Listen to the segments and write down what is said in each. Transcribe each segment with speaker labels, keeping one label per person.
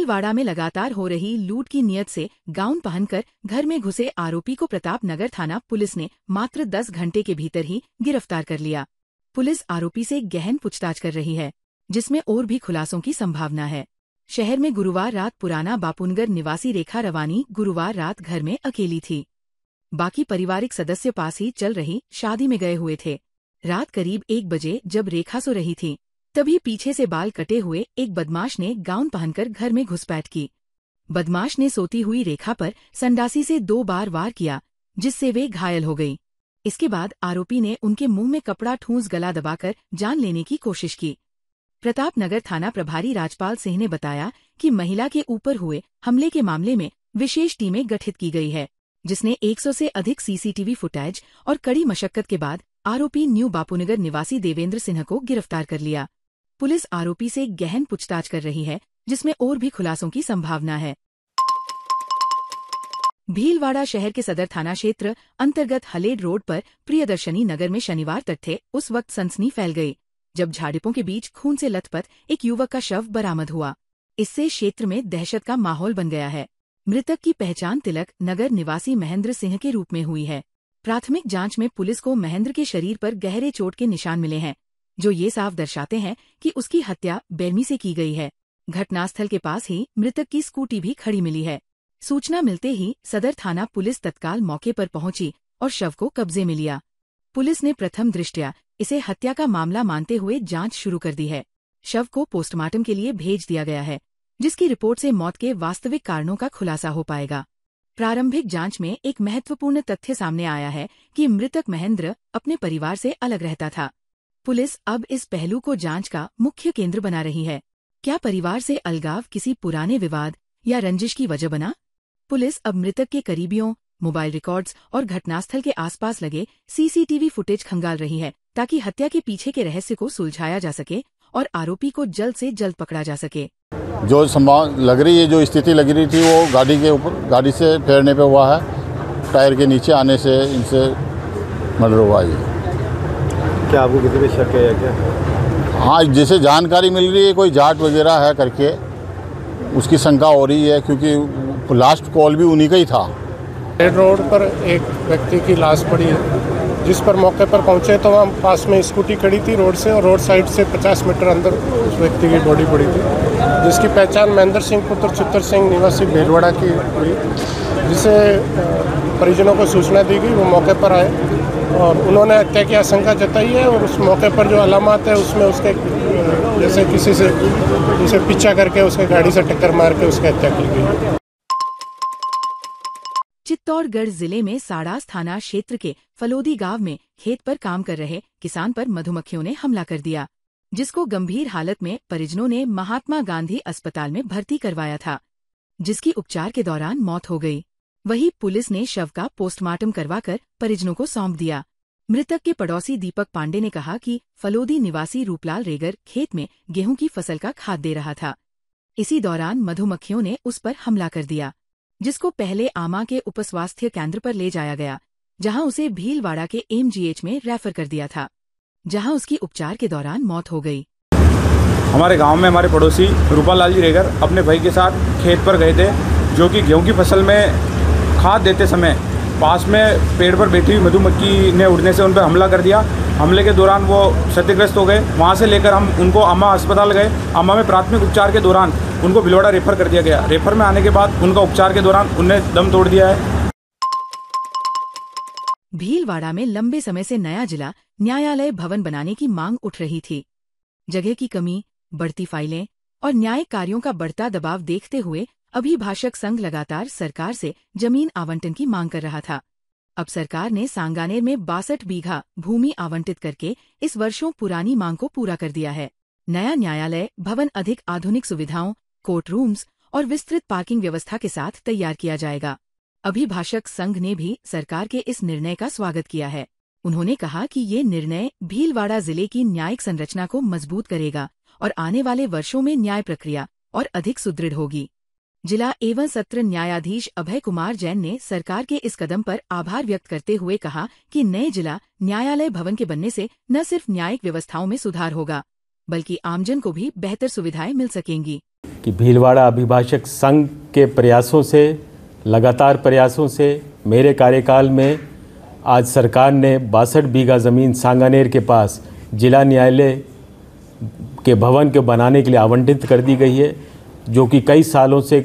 Speaker 1: भीलवाड़ा में लगातार हो रही लूट की नियत से गाउन पहनकर घर में घुसे आरोपी को प्रताप नगर थाना पुलिस ने मात्र 10 घंटे के भीतर ही गिरफ्तार कर लिया। पुलिस आरोपी से गहन पूछताछ कर रही है, जिसमें और भी खुलासों की संभावना है। शहर में गुरुवार रात पुराना बापूनगर निवासी रेखा रवानी गुरुवार रात घर में अकेली थी। बाकी पारिवारिक सदस्य पास ही चल रही शादी में गए हुए थे। रात करीब 1 बजे जब रेखा सो रही थी, तभी पीछे से बाल कटे हुए एक बदमाश ने गाउन पहनकर घर में घुसपैठ की। बदमाश ने सोती हुई रेखा पर संडासी से 2 बार वार किया, जिससे वे घायल हो गई। इसके बाद आरोपी ने उनके मुंह में कपड़ा ठूंस गला दबाकर जान लेने की कोशिश की। प्रताप नगर थाना प्रभारी राजपाल सिंह ने बताया कि महिला के ऊपर हुए हमले के मामले में विशेष टीमें गठित की गई है, जिसने 100 से अधिक सीसीटीवी फुटेज और कड़ी मशक्कत के बाद आरोपी न्यू बापूनगर निवासी देवेंद्र सिन्हा को गिरफ्तार कर लिया। पुलिस आरोपी से गहन पूछताछ कर रही है, जिसमें और भी खुलासों की संभावना है। भीलवाड़ा शहर के सदर थाना क्षेत्र अंतर्गत हलेड रोड पर प्रियदर्शनी नगर में शनिवार तक थे उस वक्त सनसनी फैल गई, जब झाड़ियों के बीच खून से लथपथ एक युवक का शव बरामद हुआ। इससे क्षेत्र में दहशत का माहौल बन गया है। मृतक की पहचान तिलक नगर निवासी महेंद्र सिंह के रूप में हुई है। प्राथमिक जांच में पुलिस को महेंद्र के शरीर पर गहरे चोट के निशान मिले हैं, जो ये साफ दर्शाते हैं कि उसकी हत्या बेरहमी से की गई है। घटनास्थल के पास ही मृतक की स्कूटी भी खड़ी मिली है। सूचना मिलते ही सदर थाना पुलिस तत्काल मौके पर पहुंची और शव को कब्जे में लिया। पुलिस ने प्रथम दृष्टया इसे हत्या का मामला मानते हुए जांच शुरू कर दी है। शव को पोस्टमार्टम के लिए भेज दिया गया है, जिसकी रिपोर्ट से मौत के वास्तविक कारणों का खुलासा हो पाएगा। प्रारंभिक जांच में एक महत्वपूर्ण तथ्य सामने आया है कि मृतक महेंद्र अपने परिवार से अलग रहता था। पुलिस अब इस पहलू को जांच का मुख्य केंद्र बना रही है। क्या परिवार से अलगाव किसी पुराने विवाद या रंजिश की वजह बना? पुलिस अब मृतक के करीबियों, मोबाइल रिकॉर्ड्स और घटनास्थल के आसपास लगे सीसीटीवी फुटेज खंगाल रही है, ताकि हत्या के पीछे के रहस्य को सुलझाया जा सके और आरोपी को जल्द से जल्द पकड़ा जा सके।
Speaker 2: जो संभावना लग रही है, जो स्थिति लग रही थी, वो गाड़ी के ऊपर, गाड़ी से फेरने पे हुआ है। टायर के नीचे आने से इनसे मर्डर हुआ है।
Speaker 3: क्या आपको किसी पे शक है या क्या?
Speaker 2: हाँ, जैसे जानकारी मिल रही है, कोई जाट वगैरह है करके उसकी शंका हो रही है, क्योंकि लास्ट कॉल भी उन्हीं का ही था।
Speaker 4: रेड रोड पर एक व्यक्ति की लाश पड़ी है, जिस पर मौके पर पहुंचे तो वहाँ पास में स्कूटी खड़ी थी रोड से, और रोड साइड से 50 मीटर अंदर उस व्यक्ति की बॉडी पड़ी थी, जिसकी पहचान महेंद्र सिंह पुत्र चित्तर सिंह निवासी भीलवाड़ा की हुई। जिसे परिजनों को सूचना दी गई, वो मौके पर आए और उन्होंने हत्या की आशंका जताई है। और उस मौके पर जो अलामत है उसमें उसके जैसे किसी से उसे पीछा करके उसके गाड़ी से टक्कर मार के उसकी हत्या की गई।
Speaker 1: चित्तौड़गढ़ जिले में साड़ास थाना क्षेत्र के फलोदी गांव में खेत पर काम कर रहे किसान पर मधुमक्खियों ने हमला कर दिया, जिसको गंभीर हालत में परिजनों ने महात्मा गांधी अस्पताल में भर्ती करवाया था, जिसकी उपचार के दौरान मौत हो गई। वहीं पुलिस ने शव का पोस्टमार्टम करवाकर परिजनों को सौंप दिया। मृतक के पड़ोसी दीपक पांडे ने कहा कि फलोदी निवासी रूपलाल रेगर खेत में गेहूं की फसल का खाद दे रहा था। इसी दौरान मधुमक्खियों ने उस पर हमला कर दिया, जिसको पहले आमा के उपस्वास्थ्य केंद्र पर ले जाया गया, जहां उसे भीलवाड़ा के एमजीएच में रेफर कर दिया था, जहां उसकी उपचार के दौरान मौत हो गई।
Speaker 5: हमारे गांव में हमारे पड़ोसी रूपालाल जी रेगर अपने भाई के साथ खेत पर गए थे, जो कि गेहूं की फसल में खाद देते समय पास में पेड़ पर बैठी हुई मधुमक्खी ने उड़ने से उन पर हमला कर दिया। हमले के दौरान वो क्षतिग्रस्त हो गए। वहाँ से लेकर हम उनको अम्मा अस्पताल गए। अम्मा में प्राथमिक उपचार के दौरान उनको भीलवाड़ा रेफर कर दिया गया। रेफर में आने के बाद उनका उपचार के दौरान उनने दम तोड़ दिया है।
Speaker 1: भीलवाड़ा में लंबे समय से नया जिला न्यायालय भवन बनाने की मांग उठ रही थी। जगह की कमी, बढ़ती फाइलें और न्यायिक कार्यों का बढ़ता दबाव देखते हुए अभिभाषक संघ लगातार सरकार से जमीन आवंटन की मांग कर रहा था। अब सरकार ने सांगानेर में 62 बीघा भूमि आवंटित करके इस वर्षों पुरानी मांग को पूरा कर दिया है। नया न्यायालय भवन अधिक आधुनिक सुविधाओं, कोर्ट रूम्स और विस्तृत पार्किंग व्यवस्था के साथ तैयार किया जाएगा। अभिभाषक संघ ने भी सरकार के इस निर्णय का स्वागत किया है। उन्होंने कहा कि ये निर्णय भीलवाड़ा जिले की न्यायिक संरचना को मजबूत करेगा और आने वाले वर्षों में न्याय प्रक्रिया और अधिक सुदृढ़ होगी। जिला एवं सत्र न्यायाधीश अभय कुमार जैन ने सरकार के इस कदम पर आभार व्यक्त करते हुए कहा कि नए जिला न्यायालय भवन के बनने से न सिर्फ न्यायिक व्यवस्थाओं में सुधार होगा, बल्कि आमजन को भी बेहतर सुविधाएं मिल सकेंगी।
Speaker 6: कि भीलवाड़ा अभिभाषक संघ के प्रयासों से, लगातार प्रयासों से मेरे कार्यकाल में आज सरकार ने 62 बीघा ज़मीन सांगानेर के पास जिला न्यायालय के भवन के बनाने के लिए आवंटित कर दी गई है, जो कि कई सालों से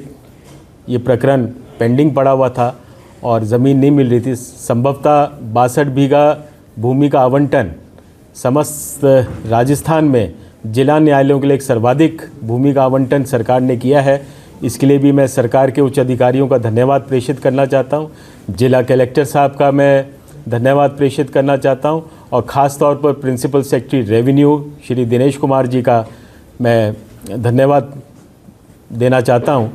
Speaker 6: ये प्रकरण पेंडिंग पड़ा हुआ था और ज़मीन नहीं मिल रही थी। संभवतः 62 बीघा भूमि का आवंटन समस्त राजस्थान में जिला न्यायालयों के लिए एक सर्वाधिक भूमि का आवंटन सरकार ने किया है। इसके लिए भी मैं सरकार के उच्च अधिकारियों का धन्यवाद प्रेषित करना चाहता हूँ। जिला कलेक्टर साहब का मैं धन्यवाद प्रेषित करना चाहता हूँ और ख़ास तौर पर principal secretary revenue Shri Dinesh Kumar ji का मैं धन्यवाद देना चाहता हूँ।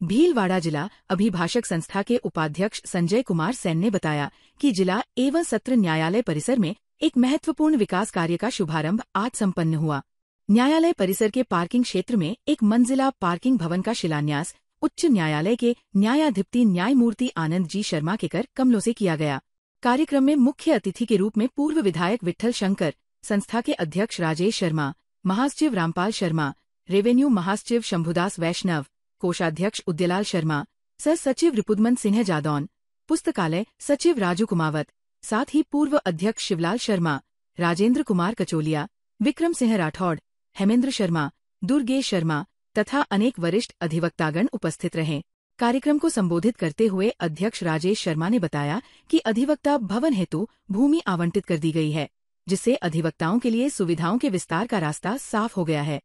Speaker 1: भीलवाड़ा जिला अभिभाषक संस्था के उपाध्यक्ष संजय कुमार सेन ने बताया कि जिला एवं सत्र न्यायालय परिसर में एक महत्वपूर्ण विकास कार्य का शुभारंभ आज संपन्न हुआ। न्यायालय परिसर के पार्किंग क्षेत्र में एक मंजिला पार्किंग भवन का शिलान्यास उच्च न्यायालय के न्यायाधिपति न्यायमूर्ति आनंद जी शर्मा के कर कमलों से किया गया। कार्यक्रम में मुख्य अतिथि के रूप में पूर्व विधायक विठ्ठल शंकर, संस्था के अध्यक्ष राजेश शर्मा, महासचिव रामपाल शर्मा, रेवेन्यू महासचिव शंभुदास वैष्णव, कोषाध्यक्ष उद्यलाल शर्मा, सह सचिव रिपुदमन सिंह जादौन, पुस्तकालय सचिव राजू कुमावत, साथ ही पूर्व अध्यक्ष शिवलाल शर्मा, राजेंद्र कुमार कचोलिया, विक्रम सिंह राठौड़, हेमेंद्र शर्मा, दुर्गेश शर्मा तथा अनेक वरिष्ठ अधिवक्तागण उपस्थित रहे। कार्यक्रम को संबोधित करते हुए अध्यक्ष राजेश शर्मा ने बताया कि अधिवक्ता भवन हेतु भूमि आवंटित कर दी गई है, जिससे अधिवक्ताओं के लिए सुविधाओं के विस्तार का रास्ता साफ हो गया है।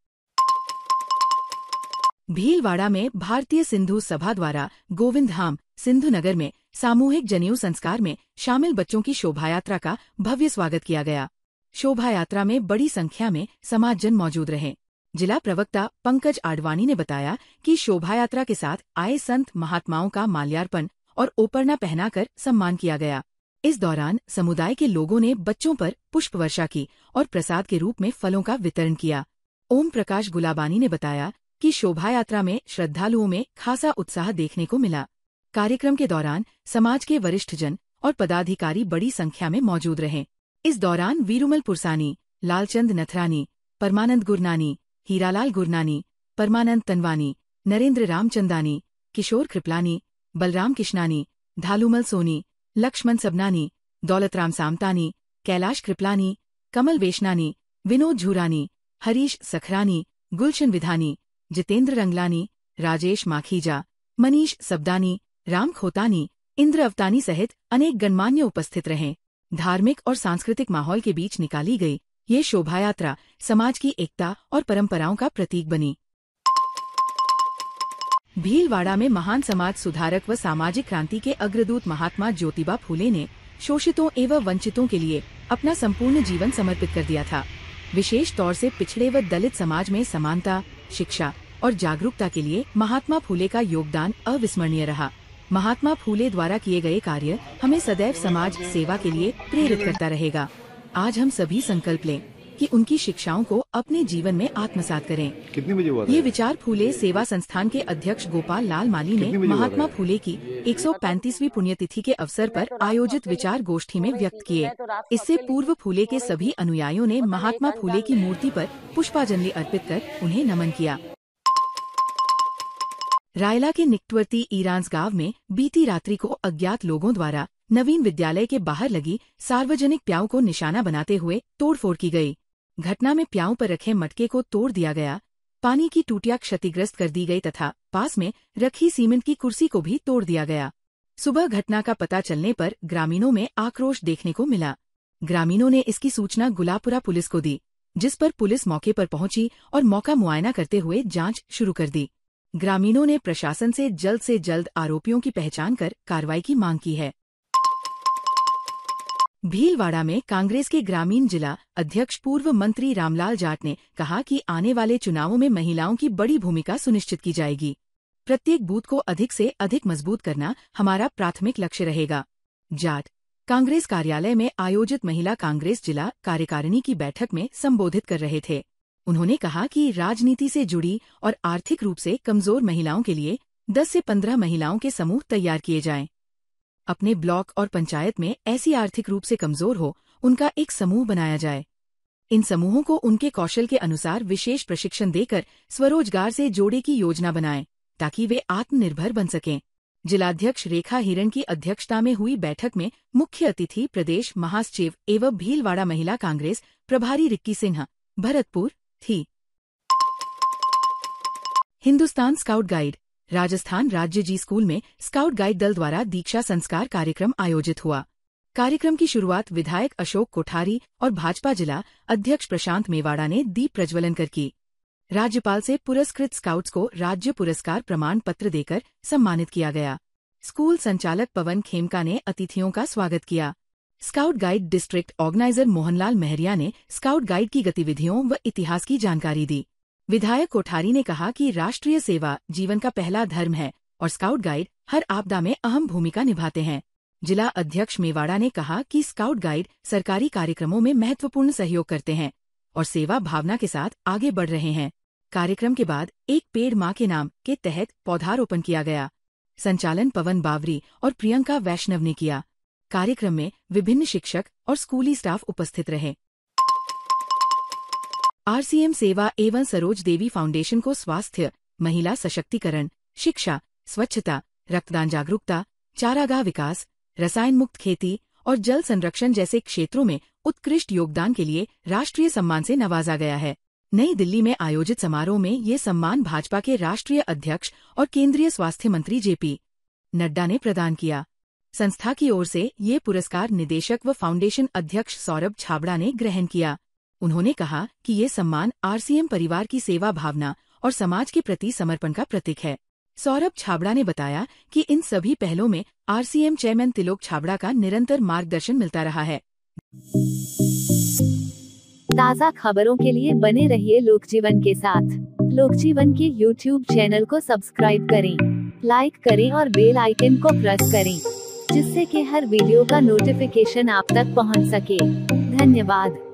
Speaker 1: भीलवाड़ा में भारतीय सिंधु सभा द्वारा गोविंद धाम सिंधु नगर में सामूहिक जनेऊ संस्कार में शामिल बच्चों की शोभायात्रा का भव्य स्वागत किया गया। शोभायात्रा में बड़ी संख्या में समाजजन मौजूद रहे। जिला प्रवक्ता पंकज आडवाणी ने बताया कि शोभायात्रा के साथ आए संत महात्माओं का माल्यार्पण और ओपरना पहनाकर सम्मान किया गया। इस दौरान समुदाय के लोगों ने बच्चों पर पुष्प वर्षा की और प्रसाद के रूप में फलों का वितरण किया। ओम प्रकाश गुलाबानी ने बताया कि शोभायात्रा में श्रद्धालुओं में खासा उत्साह देखने को मिला। कार्यक्रम के दौरान समाज के वरिष्ठजन और पदाधिकारी बड़ी संख्या में मौजूद रहे। इस दौरान वीरुमल पुरसानी, लालचंद नथरानी, परमानंद गुरनानी, हीरालाल गुरनानी, परमानंद तनवानी, नरेंद्र रामचंदानी, किशोर कृपलानी, बलराम किशनानी, धालूमल सोनी, लक्ष्मण सबनानी, दौलतराम सामतानी, कैलाश कृपलानी, कमल वेशनानी, विनोद झूरानी, हरीश सखरानी, गुलशन विधानी, जितेंद्र रंगलानी, राजेश माखीजा, मनीष सबदानी, राम खोतानी, इंद्र अवतानी सहित अनेक गणमान्य उपस्थित रहे। धार्मिक और सांस्कृतिक माहौल के बीच निकाली गई ये शोभायात्रा समाज की एकता और परंपराओं का प्रतीक बनी। भीलवाड़ा में महान समाज सुधारक व सामाजिक क्रांति के अग्रदूत महात्मा ज्योतिबा फूले ने शोषितों एवं वंचितों के लिए अपना संपूर्ण जीवन समर्पित कर दिया था। विशेष तौर से पिछड़े व दलित समाज में समानता, शिक्षा और जागरूकता के लिए महात्मा फूले का योगदान अविस्मरणीय रहा। महात्मा फूले द्वारा किए गए कार्य हमें सदैव समाज सेवा के लिए प्रेरित करता रहेगा। आज हम सभी संकल्प लें कि उनकी शिक्षाओं को अपने जीवन में आत्मसात करें।
Speaker 3: कितनी बजे हुआ था?
Speaker 1: ये विचार फूले सेवा संस्थान के अध्यक्ष गोपाल लाल माली ने महात्मा फूले की 135वीं पुण्यतिथि के अवसर पर आयोजित विचार गोष्ठी में व्यक्त किए। इससे पूर्व फूले के सभी अनुयायियों ने महात्मा फूले की मूर्ति पर पुष्पांजलि अर्पित कर उन्हें नमन किया। रायला के निकटवर्ती ईरांस गांव में बीती रात्रि को अज्ञात लोगों द्वारा नवीन विद्यालय के बाहर लगी सार्वजनिक प्याऊ को निशाना बनाते हुए तोड़फोड़ की गई। घटना में प्याऊ पर रखे मटके को तोड़ दिया गया, पानी की टूटियां क्षतिग्रस्त कर दी गई तथा पास में रखी सीमेंट की कुर्सी को भी तोड़ दिया गया। सुबह घटना का पता चलने पर ग्रामीणों में आक्रोश देखने को मिला। ग्रामीणों ने इसकी सूचना गुलापुरा पुलिस को दी, जिस पर पुलिस मौके पर पहुंची और मौका मुआयना करते हुए जांच शुरू कर दी। ग्रामीणों ने प्रशासन से जल्द आरोपियों की पहचान कर कार्रवाई की मांग की है। भीलवाड़ा में कांग्रेस के ग्रामीण जिला अध्यक्ष पूर्व मंत्री रामलाल जाट ने कहा कि आने वाले चुनावों में महिलाओं की बड़ी भूमिका सुनिश्चित की जाएगी। प्रत्येक बूथ को अधिक से अधिक मजबूत करना हमारा प्राथमिक लक्ष्य रहेगा। जाट कांग्रेस कार्यालय में आयोजित महिला कांग्रेस जिला कार्यकारिणी की बैठक में संबोधित कर रहे थे। उन्होंने कहा कि राजनीति से जुड़ी और आर्थिक रूप से कमजोर महिलाओं के लिए 10 से 15 महिलाओं के समूह तैयार किए जाएं। अपने ब्लॉक और पंचायत में ऐसी आर्थिक रूप से कमजोर हो उनका एक समूह बनाया जाए। इन समूहों को उनके कौशल के अनुसार विशेष प्रशिक्षण देकर स्वरोजगार से जोड़े की योजना बनाएं, ताकि वे आत्मनिर्भर बन सकें। जिलाध्यक्ष रेखा हिरण की अध्यक्षता में हुई बैठक में मुख्य अतिथि प्रदेश महासचिव एवं भीलवाड़ा महिला कांग्रेस प्रभारी रिक्की सिन्हा भरतपुर थी। हिंदुस्तान स्काउट गाइड राजस्थान राज्य जी स्कूल में स्काउट गाइड दल द्वारा दीक्षा संस्कार कार्यक्रम आयोजित हुआ। कार्यक्रम की शुरुआत विधायक अशोक कोठारी और भाजपा जिला अध्यक्ष प्रशांत मेवाड़ा ने दीप प्रज्वलन कर की। राज्यपाल से पुरस्कृत स्काउट्स को राज्य पुरस्कार प्रमाण पत्र देकर सम्मानित किया गया। स्कूल संचालक पवन खेमका ने अतिथियों का स्वागत किया। Scout guide district organiser Mohanlal Mahariya ने स्काउट गाइड की गतिविधियों व इतिहास की जानकारी दी। विधायक कोठारी ने कहा कि राष्ट्रीय सेवा जीवन का पहला धर्म है और स्काउट गाइड हर आपदा में अहम भूमिका निभाते हैं। जिला अध्यक्ष मेवाड़ा ने कहा कि स्काउट गाइड सरकारी कार्यक्रमों में महत्वपूर्ण सहयोग करते हैं और सेवा भावना के साथ आगे बढ़ रहे हैं। कार्यक्रम के बाद एक पेड़ मां के नाम के तहत पौधारोपण किया गया। संचालन पवन बावरी और प्रियंका वैष्णव ने किया। कार्यक्रम में विभिन्न शिक्षक और स्कूली स्टाफ उपस्थित रहे। आरसीएम सेवा एवं सरोज देवी फाउंडेशन को स्वास्थ्य, महिला सशक्तिकरण, शिक्षा, स्वच्छता, रक्तदान जागरूकता, चारागाह विकास, रसायन मुक्त खेती और जल संरक्षण जैसे क्षेत्रों में उत्कृष्ट योगदान के लिए राष्ट्रीय सम्मान से नवाजा गया है। नई दिल्ली में आयोजित समारोह में ये सम्मान भाजपा के राष्ट्रीय अध्यक्ष और केंद्रीय स्वास्थ्य मंत्री जेपी नड्डा ने प्रदान किया। संस्था की ओर से ये पुरस्कार निदेशक व फाउंडेशन अध्यक्ष सौरभ छाबड़ा ने ग्रहण किया। उन्होंने कहा कि ये सम्मान आरसीएम परिवार की सेवा भावना और समाज के प्रति समर्पण का प्रतीक है। सौरभ छाबड़ा ने बताया कि इन सभी पहलों में आरसीएम चेयरमैन तिलोक छाबड़ा का निरंतर मार्गदर्शन मिलता रहा है।
Speaker 7: ताज़ा खबरों के लिए बने रहिए लोकजीवन के साथ। लोकजीवन के YouTube चैनल को सब्सक्राइब करें, लाइक करें और बेल आइकन को प्रेस करें, जिससे कि हर वीडियो का नोटिफिकेशन आप तक पहुंच सके। धन्यवाद।